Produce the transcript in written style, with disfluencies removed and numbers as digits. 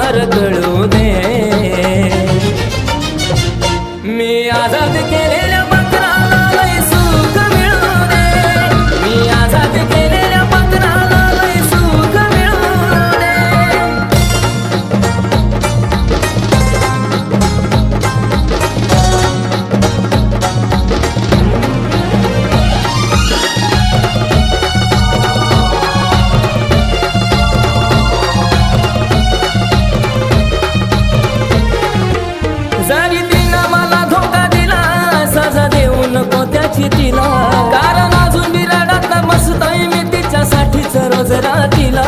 फार कळू दे। मी आजाद केलेल्या पाखराला लय सुख मिळू दे। मी आजाद केलेल्या पाखराला लय सुख मिळू दे। जरी तिनं मला धोका दिला, सजा देऊ नको त्याची तिला, कारण अजून बिराडात मस्त मी तिच्यासाठीच रोज रातीला।